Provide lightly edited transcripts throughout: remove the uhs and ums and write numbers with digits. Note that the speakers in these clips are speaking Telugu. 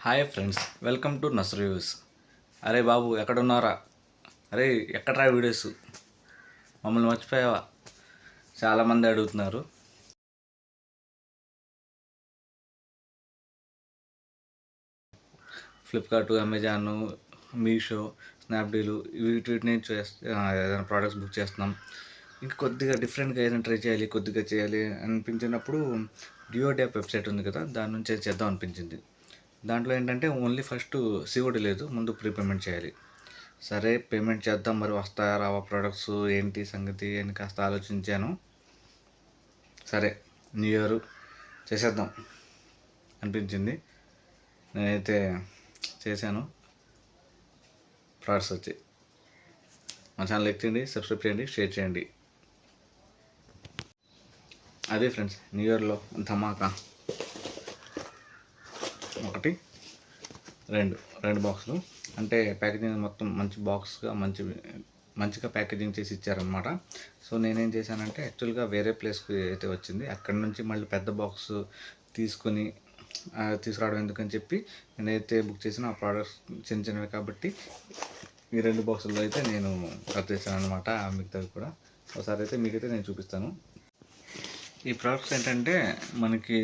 హాయ్ ఫ్రెండ్స్, వెల్కమ్ టు నస్ రివ్యూస్. అరే బాబు, ఎక్కడున్నారా? అరే ఎక్కడరా వీడియోస్? మమ్మల్ని మర్చిపోయావా? చాలామంది అడుగుతున్నారు. ఫ్లిప్కార్ట్, అమెజాన్, మీషో, స్నాప్డీలు వీటిని ఏదైనా ప్రోడక్ట్స్ బుక్ చేస్తున్నాం. ఇంకా కొద్దిగా డిఫరెంట్గా ఏదైనా ట్రై చేయాలి, కొద్దిగా చేయాలి అనిపించినప్పుడు డిఓడి యాప్ వెబ్సైట్ ఉంది కదా, దాని నుంచి చేద్దాం అనిపించింది. దాంట్లో ఏంటంటే ఓన్లీ ఫస్ట్ సిఓడి లేదు, ముందు ప్రీపేమెంట్ చేయాలి. సరే పేమెంట్ చేద్దాం, మరి వస్తాయా రావా ప్రోడక్ట్స్ ఏంటి సంగతి అని కాస్త ఆలోచించాను. సరే న్యూ ఇయర్ చేసేద్దాం అనిపించింది. నేనైతే చేశాను. ప్రోడక్ట్స్ వచ్చి మా ఛానల్ ఎక్కండి, సబ్స్క్రైబ్ చేయండి, షేర్ చేయండి. అదే ఫ్రెండ్స్, న్యూ ఇయర్లో ధమాకా. ఒకటి రెండు బాక్సులు, అంటే ప్యాకేజింగ్ మొత్తం మంచి బాక్స్గా మంచిగా ప్యాకేజింగ్ చేసి ఇచ్చారనమాట. సో నేనేం చేశానంటే, యాక్చువల్గా వేరే ప్లేస్కి అయితే వచ్చింది, అక్కడ నుంచి మళ్ళీ పెద్ద బాక్స్ తీసుకురావడం ఎందుకని చెప్పి నేనైతే బుక్ చేసిన ఆ ప్రోడక్ట్స్ చిన్నవి కాబట్టి ఈ 2 బాక్సుల్లో అయితే నేను కట్ చేశాను అనమాట. మిగతావి కూడా ఒకసారి అయితే మీకైతే నేను చూపిస్తాను. ఈ ప్రోడక్ట్స్ ఏంటంటే మనకి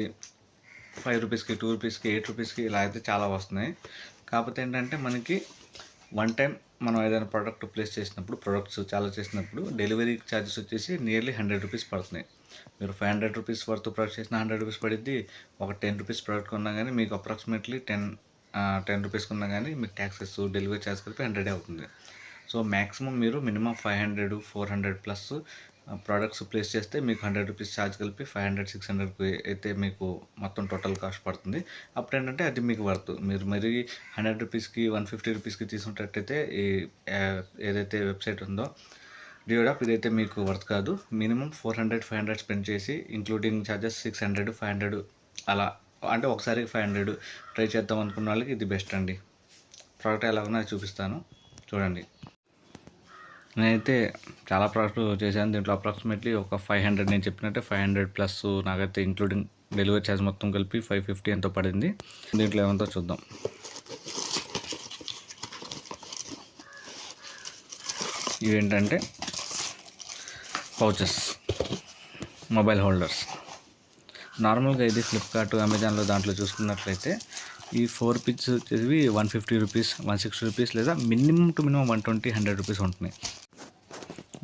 5 రూపీస్కి, 2 రూపీస్కి, 8 రూపీస్కి ఇలా అయితే చాలా వస్తున్నాయి. కాకపోతే ఏంటంటే మనకి వన్ టైం మనం ఏదైనా ప్రోడక్ట్ ప్లేస్ చేసినప్పుడు, ప్రోడక్ట్స్ చాలా చేసినప్పుడు డెలివరీ ఛార్జెస్ వచ్చేసి నియర్లీ 100 రూపీస్ పడుతున్నాయి. మీరు 500 రూపీస్ వర్త్ ప్రోడక్ట్ చేసిన 100 రూపీస్ పడిద్ది. ఒక 10 రూపీస్ ప్రోడక్ట్ కొన్నా కానీ మీకు అప్రాక్సిమేట్లీ 10 రూపీస్ కొన్నా కానీ మీకు ట్యాక్సెస్, డెలివరీ ఛార్జ్ కలిపి 100 అవుతుంది. సో మ్యాక్సిమం మీరు మినిమం 500, 400 ప్లస్ ప్రోడక్ట్స్ ప్లేస్ చేస్తే మీకు 100 రూపీస్ ఛార్జ్ కలిపి 500, 600 అయితే మీకు మొత్తం టోటల్ కాస్ట్ పడుతుంది. అప్పుడు ఏంటంటే అది మీకు వర్త్. మీరు మరి 100 రూపీస్కి, 150 రూపీస్కి తీసుకున్నట్టయితే ఏదైతే వెబ్సైట్ ఉందో డియోడ్ యాప్, ఇదైతే మీకు వర్త్ కాదు. మినిమం 400, 500 స్పెండ్ చేసి ఇంక్లూడింగ్ ఛార్జెస్ 600, 500 అలా, అంటే ఒకసారి 500 ట్రై చేద్దాం అనుకున్న వాళ్ళకి ఇది బెస్ట్ అండి. ప్రోడక్ట్ ఎలా ఉన్నా చూపిస్తాను, చూడండి. నేనైతే చాలా ప్రోడక్ట్ చేశాను. దీంట్లో అప్రాక్సిమేట్లీ ఒక 500, నేను చెప్పినట్టే 500 ప్లస్ నాకైతే ఇంక్లూడింగ్ డెలివరీ ఛార్జ్ మొత్తం కలిపి 550 ఎంతో పడింది. దీంట్లో ఏమంతో చూద్దాం. ఇవేంటంటే పౌచెస్, మొబైల్ హోల్డర్స్. నార్మల్గా ఇది ఫ్లిప్కార్ట్, అమెజాన్లో దాంట్లో చూసుకున్నట్లయితే ఈ 4 పిక్స్ వచ్చేవి 150 రూపీస్, 160 రూపీస్, లేదా మినిమం టు మినిమం 120, 100 రూపీస్ ఉంటున్నాయి.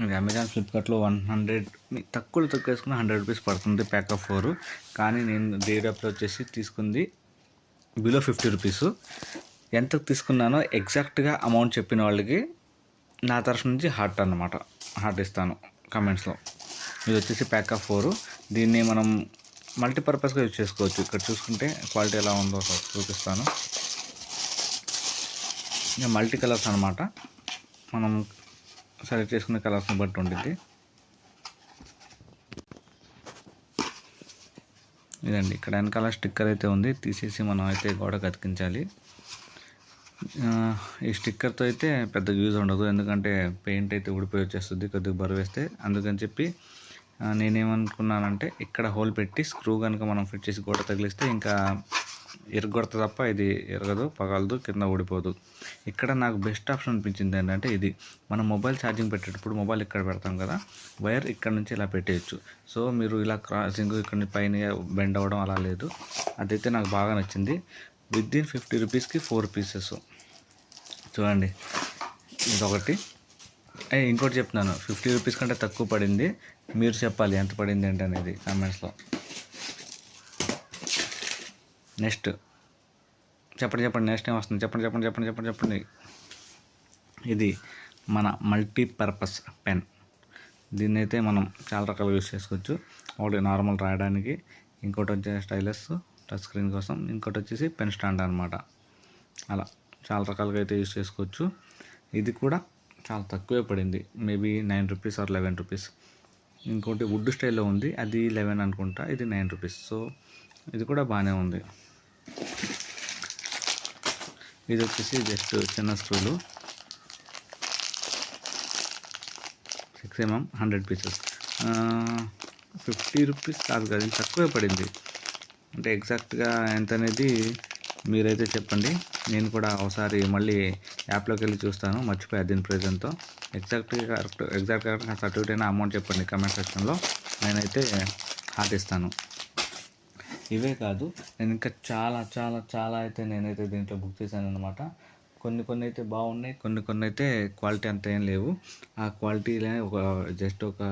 ఇది అమెజాన్, ఫ్లిప్కార్ట్లో 100 తక్కువ వేసుకున్న 100 రూపీస్ పడుతుంది ప్యాక్ ఆఫ్ 4. కానీ నేను డేటాప్లో వచ్చేసి తీసుకుంది బిలో 50 రూపీస్. ఎంత తీసుకున్నానో ఎగ్జాక్ట్గా అమౌంట్ చెప్పిన వాళ్ళకి నా తరఫు నుంచి హార్ట్ అన్నమాట, హార్ట్ ఇస్తాను కమెంట్స్లో. ఇది వచ్చేసి ప్యాక్ ఆఫ్ 4. దీన్ని మనం మల్టీపర్పస్గా యూజ్ చేసుకోవచ్చు. ఇక్కడ చూసుకుంటే క్వాలిటీ ఎలా ఉందో చూపిస్తాను. ఇంకా మల్టీ కలర్స్ అనమాట, మనం సెలెక్ట్ చేసుకునే కలర్స్ని బట్టి ఉండిద్ది. ఇదండి, ఇక్కడ వెనకాల స్టిక్కర్ అయితే ఉంది, తీసేసి మనం అయితే గోడకు అతికించాలి. ఈ స్టిక్కర్తో అయితే పెద్ద యూజ్ ఉండదు, ఎందుకంటే పెయింట్ అయితే ఊడిపోయి వచ్చేస్తుంది కొద్దిగా బరువు వేస్తే. అందుకని చెప్పి నేనేమనుకున్నానంటే, ఇక్కడ హోల్ పెట్టి స్క్రూ కనుక మనం ఫిట్ చేసి గోడ తగిలిస్తే ఇంకా ఎరగొడత తప్ప ఇది ఎరగదు, పగలదు, కింద ఊడిపోదు. ఇక్కడ నాకు బెస్ట్ ఆప్షన్ అనిపించింది ఏంటంటే, ఇది మనం మొబైల్ ఛార్జింగ్ పెట్టేటప్పుడు మొబైల్ ఇక్కడ పెడతాం కదా, వైర్ ఇక్కడ నుంచి ఇలా పెట్టేయచ్చు. సో మీరు ఇలా క్రాసింగ్ ఇక్కడ పైన బెండ్ అవ్వడం అలా లేదు. అదైతే నాకు బాగా నచ్చింది. విత్-ఇన్ 50 రూపీస్కి 4 పీసెస్. చూడండి, ఇదొకటి. ఇంకోటి చెప్తున్నాను, 50 రూపీస్ కంటే తక్కువ పడింది. మీరు చెప్పాలి ఎంత పడింది ఏంటి అనేది కామెంట్స్లో. నెక్స్ట్ చెప్పండి, నెక్స్ట్ ఏం వస్తుంది? చెప్పండి. ఇది మన మల్టీపర్పస్ పెన్. దీన్ని అయితే మనం చాలా రకాలుగా యూజ్ చేసుకోవచ్చు. ఒకటి నార్మల్ రాయడానికి, ఇంకోటి వచ్చేసి స్టైలస్ టచ్ స్క్రీన్ కోసం, ఇంకోటి వచ్చేసి పెన్ స్టాండ్ అనమాట. అలా చాలా రకాలుగా అయితే యూజ్ చేసుకోవచ్చు. ఇది కూడా చాలా తక్కువే పడింది, మేబీ 9 రూపీస్ ఆర్ 11 రూపీస్. ఇంకోటి వుడ్ స్టైల్లో ఉంది, అది 11 అనుకుంటా, ఇది 9 రూపీస్. సో ఇది కూడా బాగానే ఉంది. ఇది వచ్చేసి జస్ట్ చిన్న స్క్రూలు, 6mm, 100 పీసెస్. 50 రూపీస్ కాదు కదా, తక్కువే పడింది. అంటే ఎగ్జాక్ట్గా ఎంత అనేది మీరైతే చెప్పండి. నేను కూడా ఒకసారి మళ్ళీ యాప్లోకి వెళ్ళి చూస్తాను. మర్చిపోయా దీని ప్రైస్ ఎంతో. ఎగ్జాక్ట్ కరెక్ట్గా సర్టిఫికేట్ అయినా అమౌంట్ చెప్పండి కామెంట్ సెక్షన్లో. నేనైతే హార్ట్ ఇస్తాను. ఇవే కాదు, నేను ఇంకా చాలా చాలా చాలా అయితే నేనైతే దీంట్లో బుక్ చేశాను అనమాట. కొన్ని అయితే బాగున్నాయి, కొన్ని అయితే క్వాలిటీ అంత ఏం లేవు. ఆ క్వాలిటీలే జస్ట్ ఒక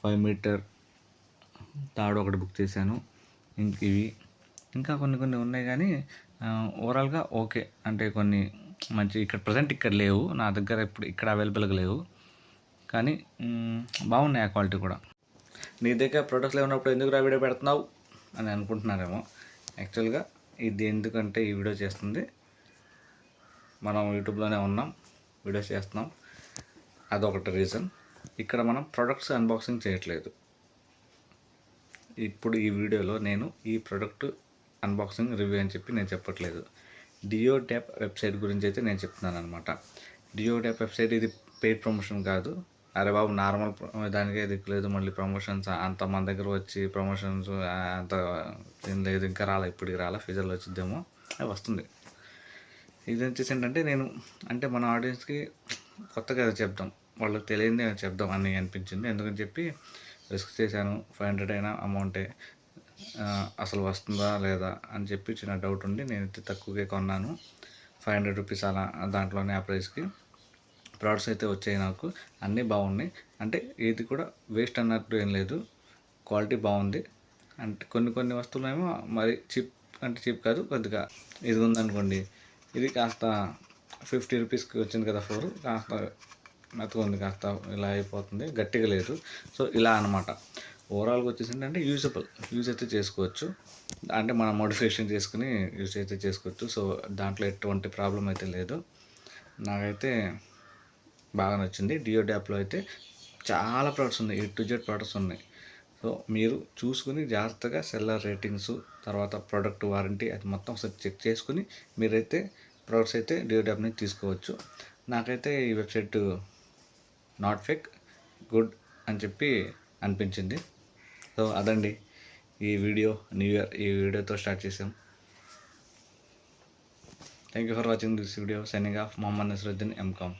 5 మీటర్ తాడు ఒకటి బుక్ చేశాను. ఇవి ఇంకా కొన్ని ఉన్నాయి కానీ ఓవరాల్గా ఓకే. అంటే కొన్ని మంచి ప్రజెంట్ ఇక్కడ లేవు నా దగ్గర, ఇక్కడ అవైలబుల్గా లేవు, కానీ బాగున్నాయి ఆ క్వాలిటీ కూడా. నీ దగ్గర ప్రొడక్ట్స్ ఉన్నప్పుడు ఎందుకు వీడియో పెడుతున్నావు అని అనుకుంటున్నారేమో. యాక్చువల్గా ఇది ఎందుకంటే ఈ వీడియో చేస్తుంది, మనం యూట్యూబ్లోనే ఉన్నాం, వీడియోస్ చేస్తున్నాం, అదొకటి రీజన్. ఇక్కడ మనం ప్రొడక్ట్స్ అన్బాక్సింగ్ చేయట్లేదు. ఇప్పుడు ఈ వీడియోలో నేను ఈ ప్రోడక్ట్ అన్బాక్సింగ్ రివ్యూ అని చెప్పి నేను చెప్పట్లేదు. డియో ట్యాప్ వెబ్సైట్ గురించి అయితే నేను చెప్తున్నాను అనమాట. డియో ట్యాప్ వెబ్సైట్ ఇది పెయిడ్ ప్రమోషన్ కాదు. అరే బాబు, నార్మల్ దానికే దిక్కులేదు, మళ్ళీ ప్రమోషన్స్ అంత మన దగ్గర వచ్చి ప్రమోషన్స్ అంత లేదు, ఇంకా ఇప్పటికి ఫ్యూచర్లో వచ్చిద్దేమో, అది వస్తుంది. ఇది వచ్చేసి ఏంటంటే నేను మన ఆడియన్స్కి కొత్తగా చెప్దాం, వాళ్ళకి తెలియదే చెప్దాం అని అనిపించింది. ఎందుకని చెప్పి రిస్క్ చేశాను. 500 అయినా అమౌంటే, అసలు వస్తుందా లేదా అని చెప్పి చిన్న డౌట్ ఉండి నేనైతే తక్కువగా కొన్నాను. 500 రూపీస్ అలా దాంట్లోనే ఆ ప్రైస్కి ప్రోడక్ట్స్ అయితే వచ్చాయి నాకు. అన్నీ బాగున్నాయి, అంటే ఏది కూడా వేస్ట్ అన్నట్టు ఏం లేదు. క్వాలిటీ బాగుంది. అంటే కొన్ని వస్తువులేమో మరి చీప్ కాదు, కొద్దిగా ఇది ఉందనుకోండి, ఇది కాస్త 50 రూపీస్కి వచ్చింది కదా 4, కాస్త మెత్తగా ఉంది, కాస్త ఇలా అయిపోతుంది, గట్టిగా లేదు. సో ఇలా అనమాట. ఓవరాల్గా వచ్చేసి ఏంటంటే యూజ్ అయితే చేసుకోవచ్చు, అంటే మనం మోడిఫికేషన్ చేసుకుని యూజ్ అయితే చేసుకోవచ్చు. సో దాంట్లో ఎటువంటి ప్రాబ్లం అయితే లేదు. నాకైతే బాగా నచ్చింది. డియో ట్యాప్లో అయితే చాలా ప్రోడక్ట్స్ ఉన్నాయి, A to Z ప్రోడక్ట్స్ ఉన్నాయి. సో మీరు చూసుకుని జాగ్రత్తగా సెల్లర్ రేటింగ్స్, తర్వాత ప్రోడక్ట్ వారంటీ అది మొత్తం ఒకసారి చెక్ చేసుకుని మీరైతే ప్రోడక్ట్స్ అయితే డియో ట్యాప్ నుంచి తీసుకోవచ్చు. నాకైతే ఈ వెబ్సైట్ నాట్ ఫేక్, గుడ్ అని చెప్పి అనిపించింది. సో అదండి ఈ వీడియో. న్యూ ఇయర్ ఈ వీడియోతో స్టార్ట్ చేసాం. Thank you for watching this video. Signing off, Mohammed Nasaruddin, M.Com.